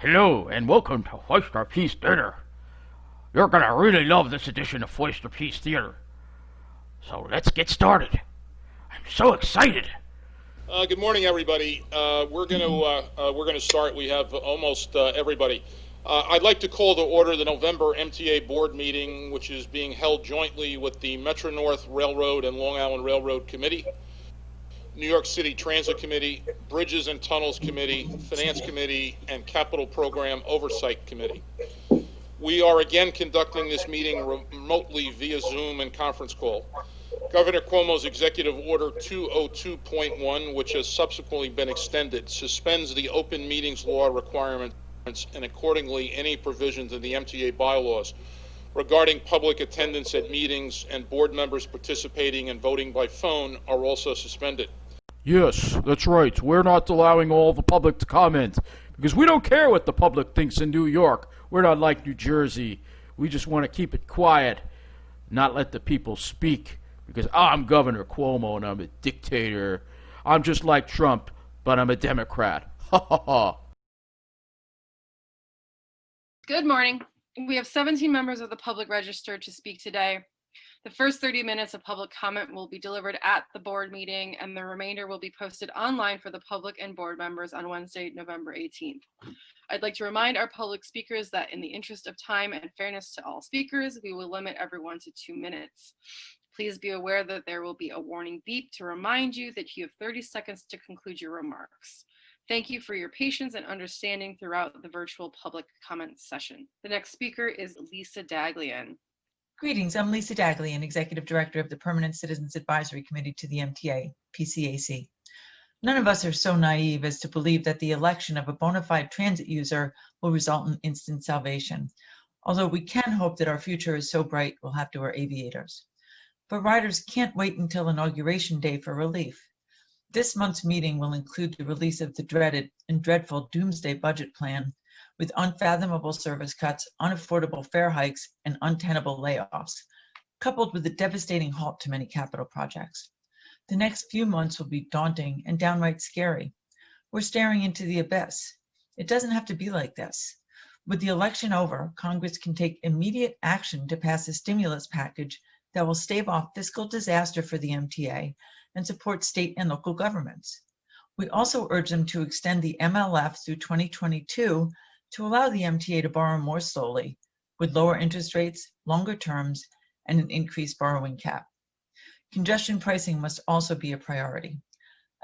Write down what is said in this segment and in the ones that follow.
Hello and welcome to Foysterpiece Theatre. You're gonna really love this edition of Foysterpiece Theatre. So let's get started. I'm so excited. Good morning, everybody. We're gonna start. We have almost everybody. I'd like to call to order the November MTA board meeting, which is being held jointly with the Metro North Railroad and Long Island Railroad Committee, New York City Transit Committee, Bridges and Tunnels Committee, Finance Committee, and Capital Program Oversight Committee. We are again conducting this meeting remotely via Zoom and conference call. Governor Cuomo's Executive Order 202.1, which has subsequently been extended, suspends the open meetings law requirements and accordingly any provisions in the MTA bylaws regarding public attendance at meetings and board members participating and voting by phone are also suspended. Yes, that's right. We're not allowing all the public to comment because we don't care what the public thinks in New York. We're not like New Jersey. We just want to keep it quiet, not let the people speak because I'm Governor Cuomo and I'm a dictator. I'm just like Trump, but I'm a Democrat. Ha ha ha. Good morning. We have 17 members of the public registered to speak today. The first 30 minutes of public comment will be delivered at the board meeting, and the remainder will be posted online for the public and board members on Wednesday, November 18th. I'd like to remind our public speakers that in the interest of time and fairness to all speakers, we will limit everyone to 2 minutes. Please be aware that there will be a warning beep to remind you that you have 30 seconds to conclude your remarks. Thank you for your patience and understanding throughout the virtual public comment session. The next speaker is Lisa Daglian. Greetings, I'm Lisa Daglian, Executive Director of the Permanent Citizens Advisory Committee to the MTA, PCAC. None of us are so naive as to believe that the election of a bona fide transit user will result in instant salvation, although we can hope that our future is so bright we'll have to wear aviators. But riders can't wait until Inauguration Day for relief. This month's meeting will include the release of the dreaded and dreadful Doomsday Budget Plan, with unfathomable service cuts, unaffordable fare hikes, and untenable layoffs, coupled with a devastating halt to many capital projects. The next few months will be daunting and downright scary. We're staring into the abyss. It doesn't have to be like this. With the election over, Congress can take immediate action to pass a stimulus package that will stave off fiscal disaster for the MTA and support state and local governments. We also urge them to extend the MLF through 2022 to allow the MTA to borrow more slowly, with lower interest rates, longer terms, and an increased borrowing cap. Congestion pricing must also be a priority.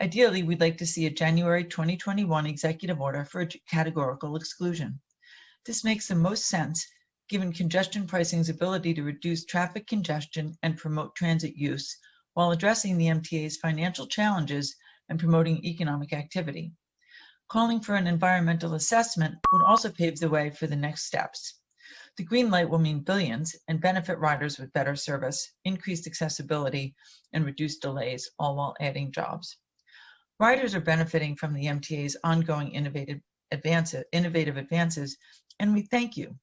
Ideally, we'd like to see a January 2021 executive order for a categorical exclusion. This makes the most sense given congestion pricing's ability to reduce traffic congestion and promote transit use while addressing the MTA's financial challenges and promoting economic activity. Calling for an environmental assessment would also pave the way for the next steps. The green light will mean billions and benefit riders with better service, increased accessibility, and reduced delays, all while adding jobs. Riders are benefiting from the MTA's ongoing innovative advances, and we thank you.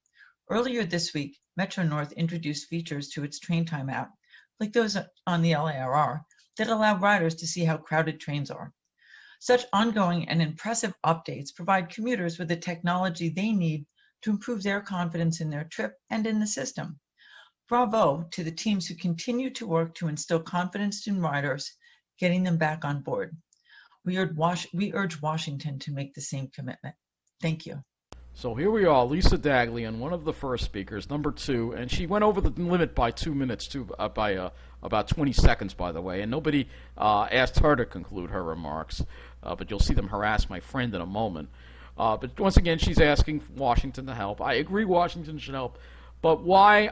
Earlier this week, Metro North introduced features to its train time app, like those on the LIRR, that allow riders to see how crowded trains are. Such ongoing and impressive updates provide commuters with the technology they need to improve their confidence in their trip and in the system. Bravo to the teams who continue to work to instill confidence in riders, getting them back on board. We urge Washington to make the same commitment. Thank you. So here we are, Lisa Daglian, one of the first speakers, number 2, and she went over the limit by 2 minutes, by about 20 seconds, by the way, and nobody asked her to conclude her remarks, but you'll see them harass my friend in a moment. But once again, she's asking Washington to help. I agree Washington should help, but why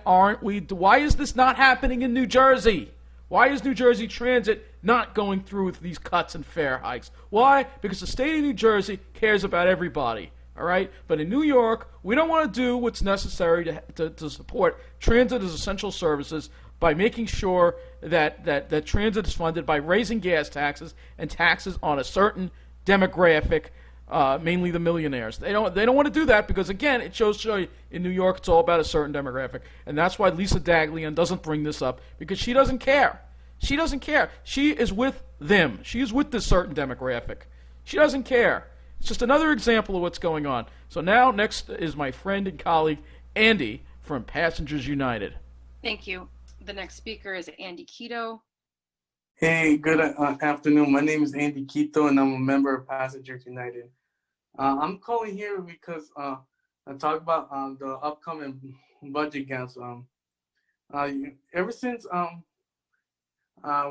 is this not happening in New Jersey? Why is New Jersey Transit not going through with these cuts and fare hikes? Why? Because the state of New Jersey cares about everybody. All right, but in New York, we don't want to do what's necessary to support transit as essential services by making sure that transit is funded by raising gas taxes and taxes on a certain demographic, mainly the millionaires. They don't want to do that because again, it shows you in New York it's all about a certain demographic, and that's why Lisa Daglian doesn't bring this up because she doesn't care. She doesn't care. She is with them. She is with this certain demographic. She doesn't care. It's just another example of what's going on. So now, next is my friend and colleague, Andy, from Passengers United. Thank you. The next speaker is Andy Quito. Hey, good afternoon. My name is Andy Quito, and I'm a member of Passengers United. I'm calling here because I talk about the upcoming budget gaps. Ever since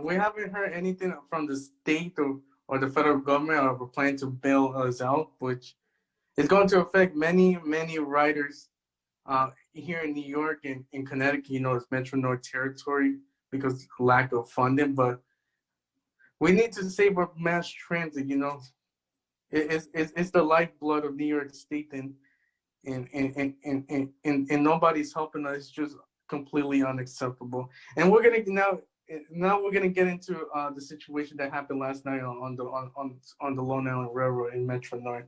we haven't heard anything from the state or the federal government or a plan to bail us out, which is going to affect many riders here in New York and in Connecticut. You know, it's Metro North territory because of lack of funding, but we need to save our mass transit. You know, it's the lifeblood of New York State, and nobody's helping us. It's just completely unacceptable. And we're gonna now we're gonna get into the situation that happened last night on the Long Island Railroad in Metro North,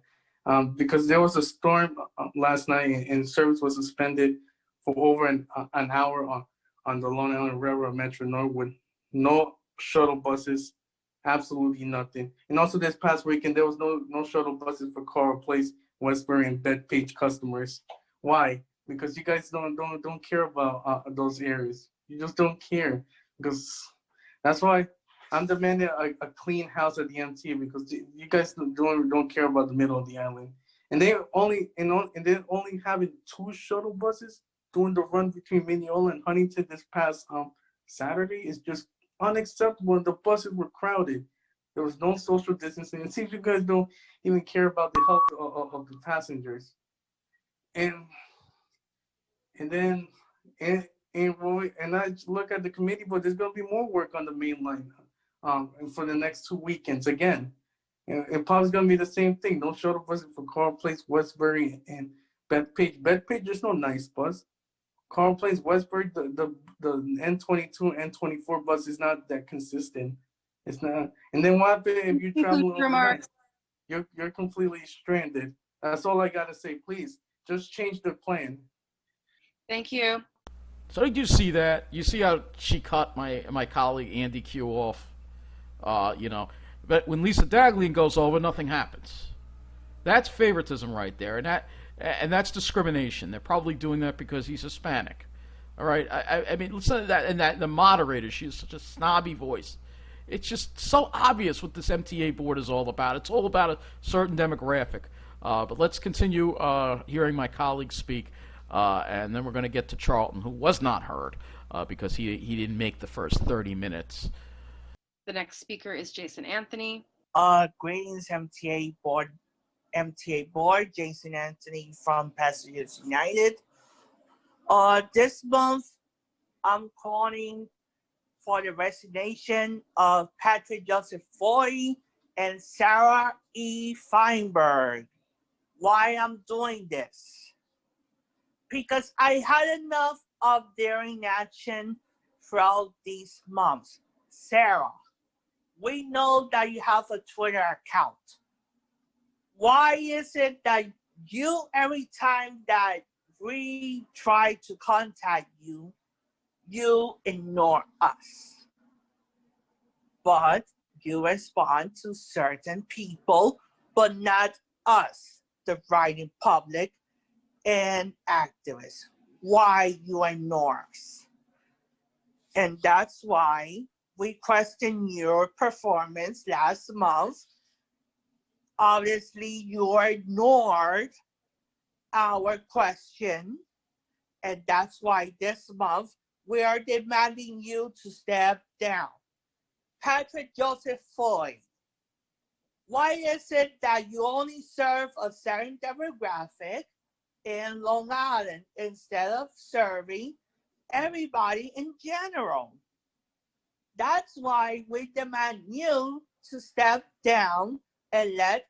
because there was a storm last night and service was suspended for over an hour on the Long Island Railroad Metro North with no shuttle buses. Absolutely nothing. And also this past weekend, there was no shuttle buses for Coral Place, Westbury, and Bethpage customers. Why? Because you guys don't care about those areas. You just don't care. Because that's why I'm demanding a clean house at the MTA, because you guys don't care about the middle of the island. And they're only having 2 shuttle buses doing the run between Mineola and Huntington this past Saturday is just unacceptable. The buses were crowded. There was no social distancing. It seems you guys don't even care about the health of the passengers. And I look at the committee, but there's going to be more work on the main line for the next 2 weekends again. And probably going to be the same thing. No shuttle buses for Coral Place, Westbury, and Bethpage. Bethpage, there's no nice bus. Coral Place, Westbury, the N22, N24 bus is not that consistent. It's not. And then what happens if you travel overnight? You're completely stranded. That's all I got to say. Please, just change the plan. Thank you. So did you see that? You see how she cut my colleague Andy Q off? But when Lisa Daglian goes over, nothing happens. That's favoritism right there, and that's discrimination. They're probably doing that because he's Hispanic. All right. I mean, listen to that, and that the moderator. She has such a snobby voice. It's just so obvious what this MTA board is all about. It's all about a certain demographic. But let's continue hearing my colleagues speak. And then we're going to get to Charlton, who was not heard because he didn't make the first 30 minutes. The next speaker is Jason Anthony. Greetings, MTA board, Jason Anthony from Passengers United. This month, I'm calling for the resignation of Patrick Joseph Foye and Sarah Feinberg. Why I'm doing this? Because I had enough of their inaction throughout these months. Sarah, we know that you have a Twitter account. Why is it that you, every time that we try to contact you, you ignore us? But you respond to certain people, but not us, the writing public and activists. Why you ignore us? And that's why we questioned your performance last month. Obviously, you ignored our question, and that's why this month we are demanding you to step down. Patrick Joseph Foye, why is it that you only serve a certain demographic in Long Island instead of serving everybody in general? That's why we demand you to step down and let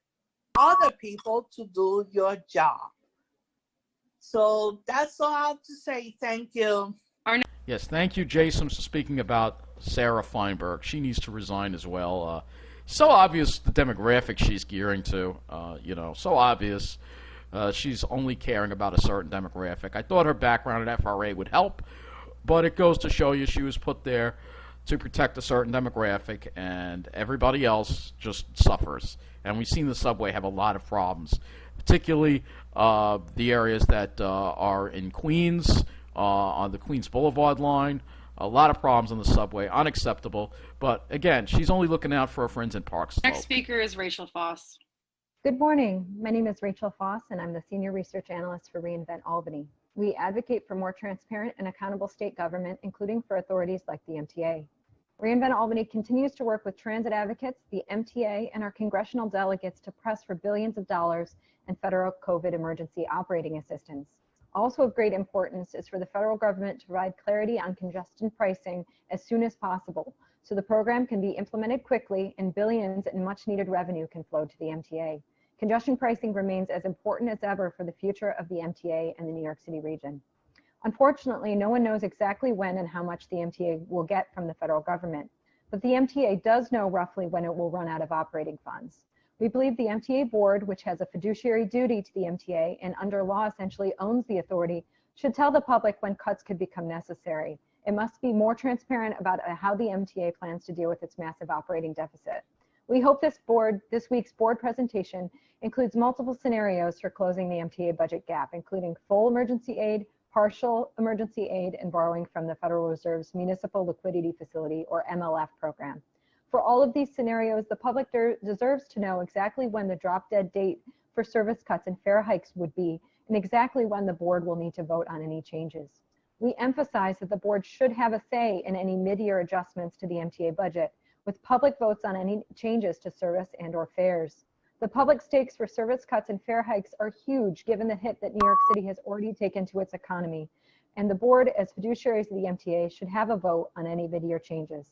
other people to do your job. So that's all I have to say. Thank you. Yes, thank you, Jason, for speaking about Sarah Feinberg. She needs to resign as well. So obvious the demographic she's gearing to, so obvious. She's only caring about a certain demographic. I thought her background at FRA would help, but it goes to show you she was put there to protect a certain demographic, and everybody else just suffers. And we've seen the subway have a lot of problems, particularly the areas that are in Queens, on the Queens Boulevard line. A lot of problems on the subway, unacceptable. But again, she's only looking out for her friends in Park Slope. Next speaker is Rachel Fauss. Good morning. My name is Rachel Fauss, and I'm the Senior Research Analyst for reInvent Albany. We advocate for more transparent and accountable state government, including for authorities like the MTA. reInvent Albany continues to work with transit advocates, the MTA, and our congressional delegates to press for billions of dollars in federal COVID emergency operating assistance. Also of great importance is for the federal government to provide clarity on congestion pricing as soon as possible, so the program can be implemented quickly and billions in much needed revenue can flow to the MTA. Congestion pricing remains as important as ever for the future of the MTA and the New York City region. Unfortunately, no one knows exactly when and how much the MTA will get from the federal government, but the MTA does know roughly when it will run out of operating funds. We believe the MTA board, which has a fiduciary duty to the MTA and under law essentially owns the authority, should tell the public when cuts could become necessary. It must be more transparent about how the MTA plans to deal with its massive operating deficit. We hope this week's board presentation includes multiple scenarios for closing the MTA budget gap, including full emergency aid, partial emergency aid, and borrowing from the Federal Reserve's Municipal Liquidity Facility, or MLF program. For all of these scenarios, the public deserves to know exactly when the drop-dead date for service cuts and fare hikes would be, and exactly when the board will need to vote on any changes. We emphasize that the board should have a say in any mid-year adjustments to the MTA budget, with public votes on any changes to service and/or fares. The public stakes for service cuts and fare hikes are huge given the hit that New York City has already taken to its economy, and the board, as fiduciaries of the MTA, should have a vote on any mid-year changes.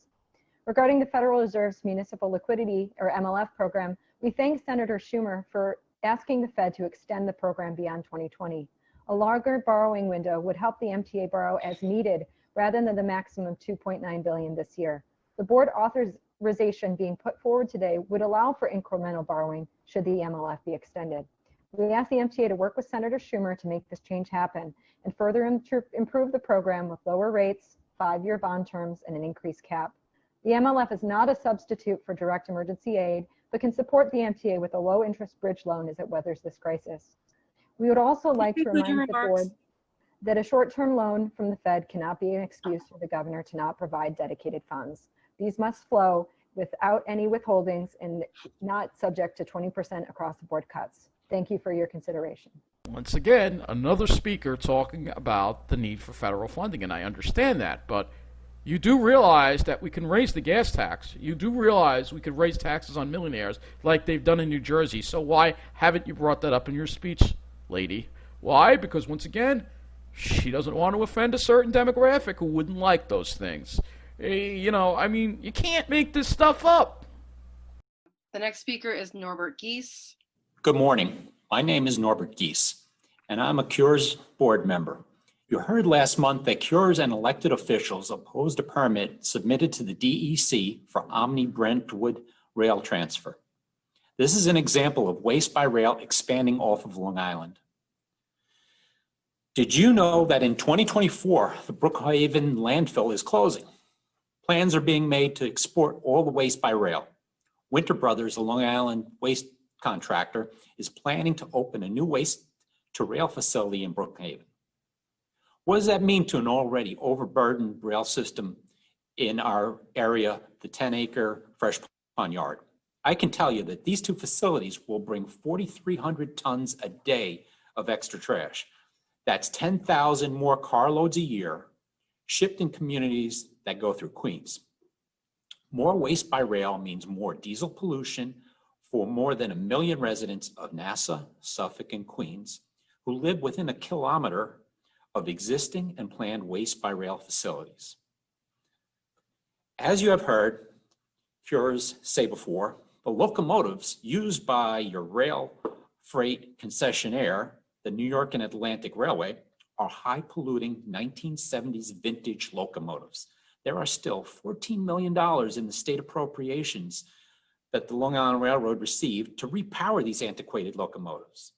Regarding the Federal Reserve's Municipal Liquidity, or MLF program, we thank Senator Schumer for asking the Fed to extend the program beyond 2020. A longer borrowing window would help the MTA borrow as needed rather than the maximum $2.9 billion this year. The board authorization being put forward today would allow for incremental borrowing should the MLF be extended. We ask the MTA to work with Senator Schumer to make this change happen and further improve the program with lower rates, 5-year bond terms, and an increased cap. The MLF is not a substitute for direct emergency aid, but can support the MTA with a low-interest bridge loan as it weathers this crisis. We would also like to remind the board that a short-term loan from the Fed cannot be an excuse for the governor to not provide dedicated funds. These must flow without any withholdings and not subject to 20% across-the-board cuts. Thank you for your consideration. Once again, another speaker talking about the need for federal funding, and I understand that, but you do realize that we can raise the gas tax. You do realize we could raise taxes on millionaires like they've done in New Jersey. So why haven't you brought that up in your speech, lady? Why? Because once again, she doesn't want to offend a certain demographic who wouldn't like those things. You know, I mean, you can't make this stuff up. The next speaker is Norbert Geese. Good morning. My name is Norbert Geese, and I'm a Cures board member. You heard last month that Cures and elected officials opposed a permit submitted to the DEC for Omni Brentwood rail transfer. This is an example of waste by rail expanding off of Long Island. Did you know that in 2024, the Brookhaven landfill is closing? Plans are being made to export all the waste by rail. Winter Brothers, a Long Island waste contractor, is planning to open a new waste to rail facility in Brookhaven. What does that mean to an already overburdened rail system in our area, the 10-acre Fresh Pond Yard? I can tell you that these two facilities will bring 4,300 tons a day of extra trash. That's 10,000 more carloads a year shipped in communities that go through Queens. More waste by rail means more diesel pollution for more than 1 million residents of Nassau, Suffolk, and Queens who live within a kilometer of existing and planned waste by rail facilities. As you have heard Cures say before, the locomotives used by your rail freight concessionaire, the New York and Atlantic Railway, are high polluting 1970s vintage locomotives. There are still $14 million in the state appropriations that the Long Island Railroad received to repower these antiquated locomotives.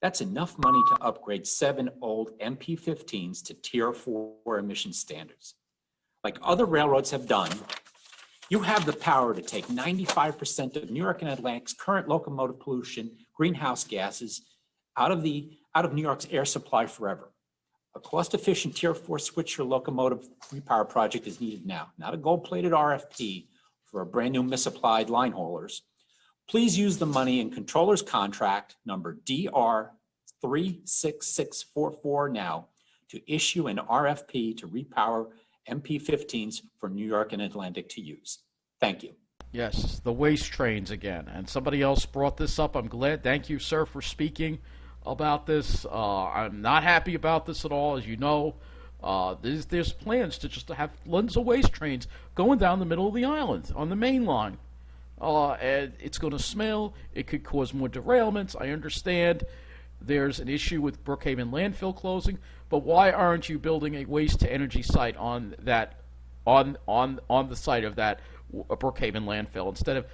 That's enough money to upgrade 7 old MP15s to Tier 4 emission standards. like other railroads have done, you have the power to take 95% of New York and Atlantic's current locomotive pollution, greenhouse gases, out of New York's air supply forever. A cost-efficient Tier 4 switcher locomotive repower project is needed now, not a gold-plated RFP for a brand new misapplied line haulers. Please use the money in Controller's Contract number DR 36644 now to issue an RFP to repower MP15s for New York and Atlantic to use. Thank you. Yes, the waste trains again. And somebody else brought this up. I'm glad. Thank you, sir, for speaking about this. I'm not happy about this at all. As you know, there's plans to just have tons of waste trains going down the middle of the island on the main line. And it's going to smell. It could cause more derailments. I understand there's an issue with Brookhaven landfill closing, but why aren't you building a waste-to-energy site on that, on the site of that Brookhaven landfill instead of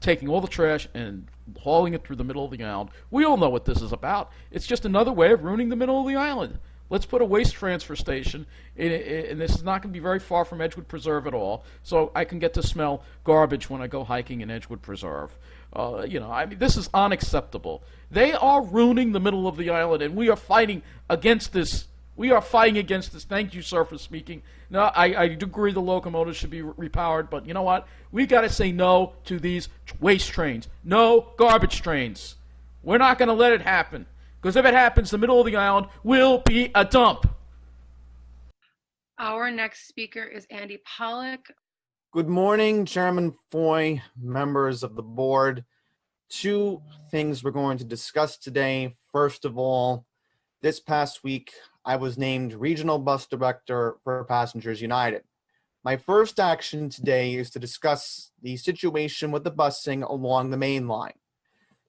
taking all the trash and hauling it through the middle of the island? We all know what this is about. It's just another way of ruining the middle of the island. Let's put a waste transfer station, and this is not going to be very far from Edgewood Preserve at all, so I can get to smell garbage when I go hiking in Edgewood Preserve. I mean, this is unacceptable. They are ruining the middle of the island, and we are fighting against this. We are fighting against this. Thank you, sir, for speaking. No, I do agree the locomotives should be repowered, but you know what? We got to say no to these waste trains. No garbage trains. We're not going to let it happen. Because if it happens, the middle of the island will be a dump. Our next speaker is Andy Pollack. Good morning, Chairman Foye, members of the board. Two things we're going to discuss today. First of all, this past week, I was named Regional Bus Director for Passengers United. My first action today is to discuss the situation with the busing along the main line.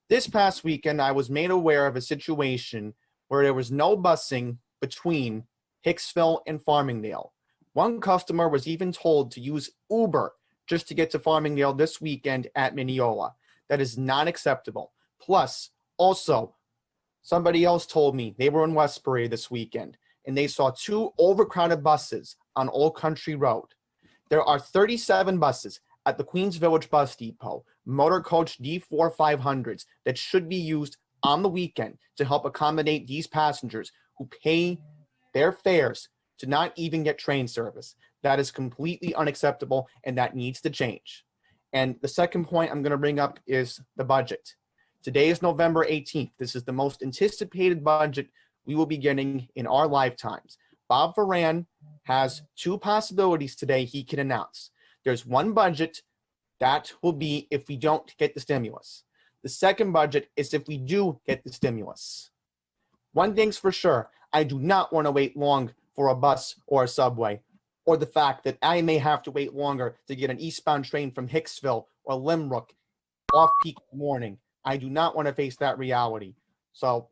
This past weekend, I was made aware of a situation where there was no busing between Hicksville and Farmingdale. One customer was even told to use Uber just to get to Farmingdale this weekend at Mineola. That is not acceptable. Plus, also, somebody else told me they were in Westbury this weekend and they saw two overcrowded buses on Old Country Road. There are 37 buses at the Queens Village Bus Depot, Motor Coach D4 500s that should be used on the weekend to help accommodate these passengers who pay their fares to not even get train service. That is completely unacceptable and that needs to change. And the second point I'm going to bring up is the budget. Today is November 18th. This is the most anticipated budget we will be getting in our lifetimes. Bob Varan has two possibilities today he can announce. There's one budget that will be if we don't get the stimulus. The second budget is if we do get the stimulus. One thing's for sure, I do not want to wait long for a bus or a subway, or the fact that I may have to wait longer to get an eastbound train from Hicksville or Limerick off-peak morning. I do not want to face that reality. So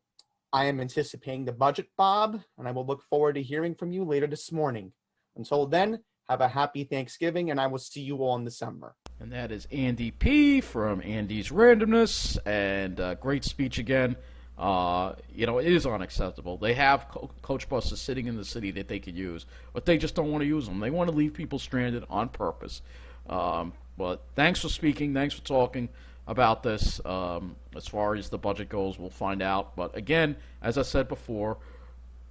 I am anticipating the budget, Bob, and I will look forward to hearing from you later this morning. Until then, have a happy Thanksgiving, and I will see you all in December. And that is Andy P. from Andy's Randomness, and great speech again. It is unacceptable. They have coach buses sitting in the city that they could use, but they just don't want to use them. They want to leave people stranded on purpose. But thanks for speaking. Thanks for talking about this. As far as the budget goes, we'll find out. But again, as I said before,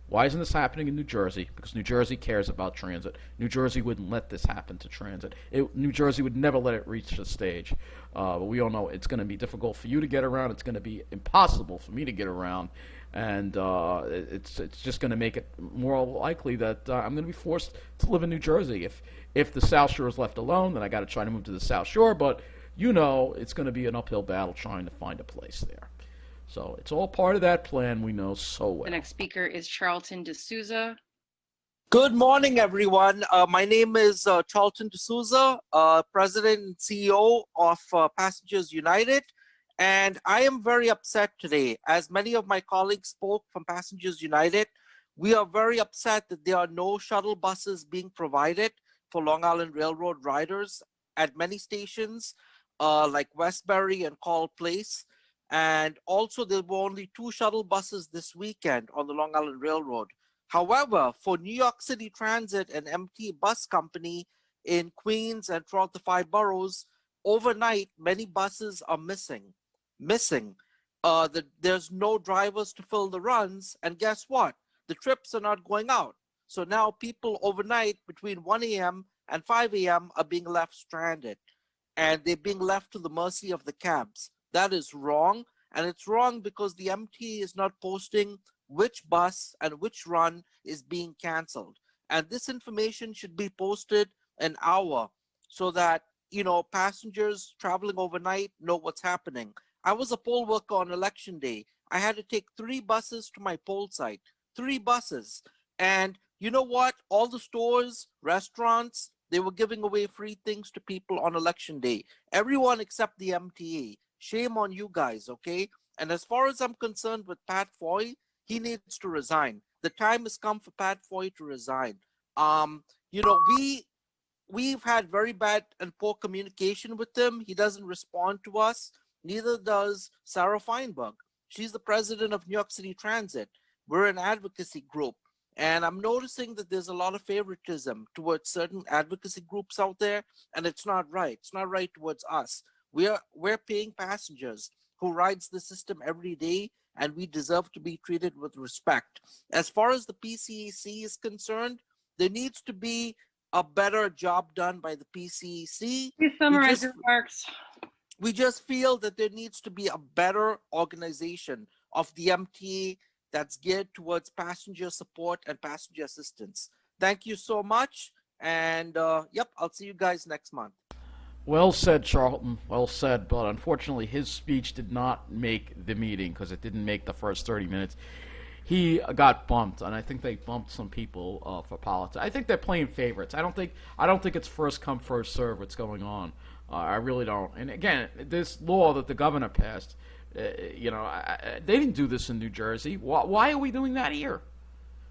why isn't this happening in New Jersey? Because New Jersey cares about transit. New Jersey wouldn't let this happen to transit. New Jersey would never let it reach the stage. But we all know it's going to be difficult for you to get around. It's going to be impossible for me to get around. And it's just going to make it more likely that I'm going to be forced to live in New Jersey. If the South Shore is left alone, then I got to try to move to the South Shore. But it's going to be an uphill battle trying to find a place there. So it's all part of that plan we know so well. The next speaker is Charlton D'Souza. Good morning, everyone. My name is Charlton D'Souza, President and CEO of Passengers United. And I am very upset today. As many of my colleagues spoke from Passengers United, we are very upset that there are no shuttle buses being provided for Long Island Railroad riders at many stations like Westbury and Call Place. And also there were only 2 shuttle buses this weekend on the Long Island Railroad. However, for New York City Transit and MT Bus Company in Queens and throughout the 5 boroughs, overnight, many buses are missing. There's no drivers to fill the runs, and guess what? The trips are not going out. So now people overnight between 1 a.m. and 5 a.m. are being left stranded, and they're being left to the mercy of the cabs. That is wrong, and it's wrong because the MTA is not posting which bus and which run is being canceled. And this information should be posted an hour so that, passengers traveling overnight know what's happening. I was a poll worker on election day. I had to take 3 buses to my poll site, 3 buses. And you know what? All the stores, restaurants, they were giving away free things to people on election day. Everyone except the MTA. Shame on you guys, okay? And as far as I'm concerned with Pat Foye, he needs to resign. The time has come for Pat Foye to resign. We've had very bad and poor communication with him. He doesn't respond to us. Neither does Sarah Feinberg. She's the president of New York City Transit. We're an advocacy group. And I'm noticing that there's a lot of favoritism towards certain advocacy groups out there, and it's not right. It's not right towards us. We're paying passengers who rides the system every day, and we deserve to be treated with respect. As far as the PCAC is concerned, there needs to be a better job done by the PCAC. Please summarize your remarks. We just feel that there needs to be a better organization of the MTA that's geared towards passenger support and passenger assistance. Thank you so much. And I'll see you guys next month. Well said, Charlton. Well said. But unfortunately, his speech did not make the meeting because it didn't make the first 30 minutes. He got bumped, and I think they bumped some people for politics. I think they're playing favorites. I don't think it's first come, first serve what's going on. I really don't. And again, this law that the governor passed, they didn't do this in New Jersey. Why are we doing that here?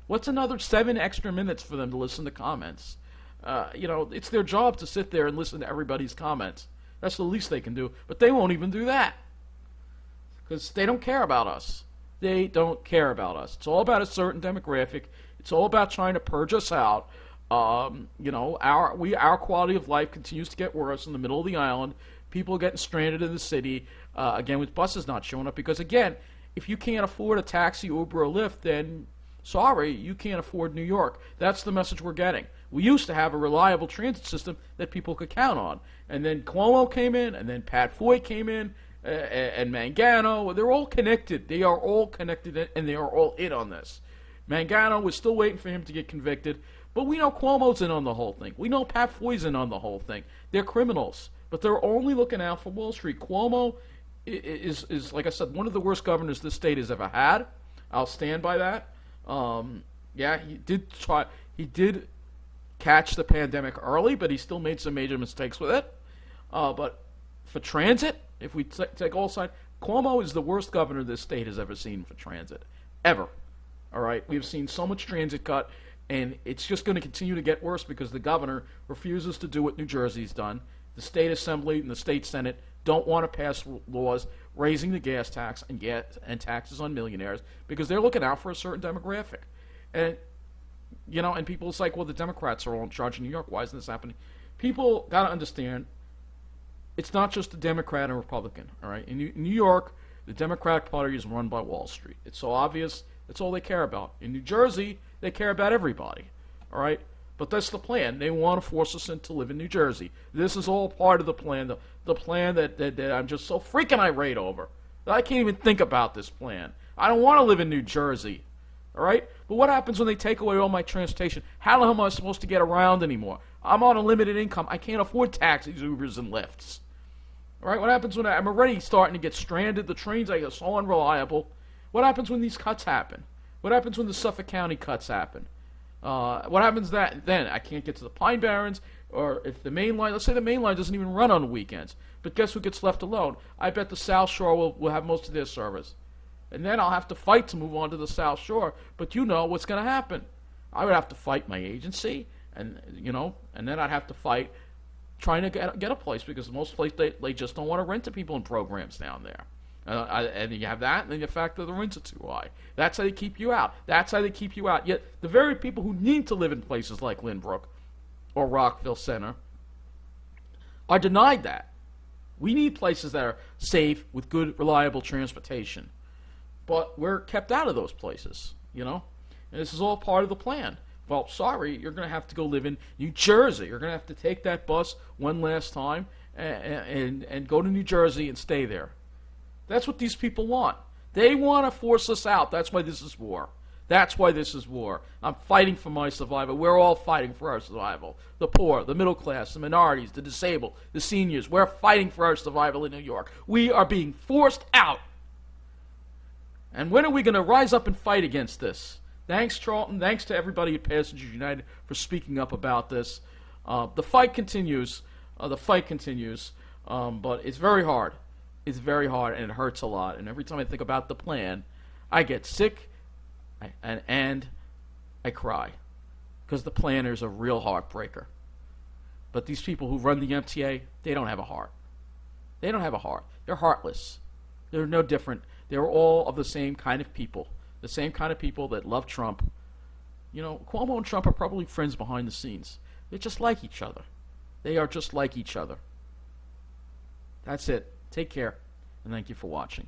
What's another 7 extra minutes for them to listen to comments? It's their job to sit there and listen to everybody's comments. That's the least they can do. But they won't even do that because they don't care about us. They don't care about us. It's all about a certain demographic. It's all about trying to purge us out. Our quality of life continues to get worse in the middle of the island. People are getting stranded in the city, again, with buses not showing up. Because, again, if you can't afford a taxi, Uber, or Lyft, then sorry, you can't afford New York. That's the message we're getting. We used to have a reliable transit system that people could count on. And then Cuomo came in, and then Pat Foye came in, and Mangano. They're all connected. They are all connected, and they are all in on this. Mangano was still waiting for him to get convicted. But we know Cuomo's in on the whole thing. We know Pat Foye's in on the whole thing. They're criminals. But they're only looking out for Wall Street. Cuomo is, like I said, one of the worst governors this state has ever had. I'll stand by that. He did catch the pandemic early, but he still made some major mistakes with it. But for transit, if we take all sides, Cuomo is the worst governor this state has ever seen for transit. Ever. All right? We've seen so much transit cut, and it's just going to continue to get worse because the governor refuses to do what New Jersey's done. The state assembly and the state senate don't want to pass laws raising the gas tax and taxes on millionaires because they're looking out for a certain demographic. And people say, well, the Democrats are all in charge in New York. Why isn't this happening? People got to understand it's not just a Democrat and Republican, all right? In New York, the Democratic Party is run by Wall Street. It's so obvious. That's all they care about. In New Jersey, they care about everybody, all right? But that's the plan. They want to force us to live in New Jersey. This is all part of the plan, the plan that I'm just so freaking irate over. I can't even think about this plan. I don't want to live in New Jersey, all right? But what happens when they take away all my transportation? How am I supposed to get around anymore? I'm on a limited income. I can't afford taxis, Ubers, and Lyfts. All right, what happens when I'm already starting to get stranded? The trains are so unreliable. What happens when these cuts happen? What happens when the Suffolk County cuts happen? What happens then? I can't get to the Pine Barrens, or if the main line, let's say the main line doesn't even run on the weekends. But guess who gets left alone? I bet the South Shore will have most of their service. And then I'll have to fight to move on to the South Shore. But you know what's going to happen. I would have to fight my agency, and then I'd have to fight trying to get a place because most places they just don't want to rent to people in programs down there. And you have that, and then the fact that the rents are too high. That's how they keep you out. That's how they keep you out. Yet the very people who need to live in places like Lynbrook or Rockville Center are denied that. We need places that are safe with good, reliable transportation. But we're kept out of those places, you know? And this is all part of the plan. Well, sorry, you're going to have to go live in New Jersey. You're going to have to take that bus one last time and go to New Jersey and stay there. That's what these people want. They want to force us out. That's why this is war. That's why this is war. I'm fighting for my survival. We're all fighting for our survival. The poor, the middle class, the minorities, the disabled, the seniors. We're fighting for our survival in New York. We are being forced out. And when are we going to rise up and fight against this? Thanks, Charlton. Thanks to everybody at Passengers United for speaking up about this. The fight continues. But it's very hard. It's very hard, and it hurts a lot. And every time I think about the plan, I get sick, and I cry, because the plan is a real heartbreaker. But these people who run the MTA, they don't have a heart. They don't have a heart. They're heartless. They're no different. They're all of the same kind of people. The same kind of people that love Trump. You know, Cuomo and Trump are probably friends behind the scenes. They're just like each other. They are just like each other. That's it. Take care, and thank you for watching.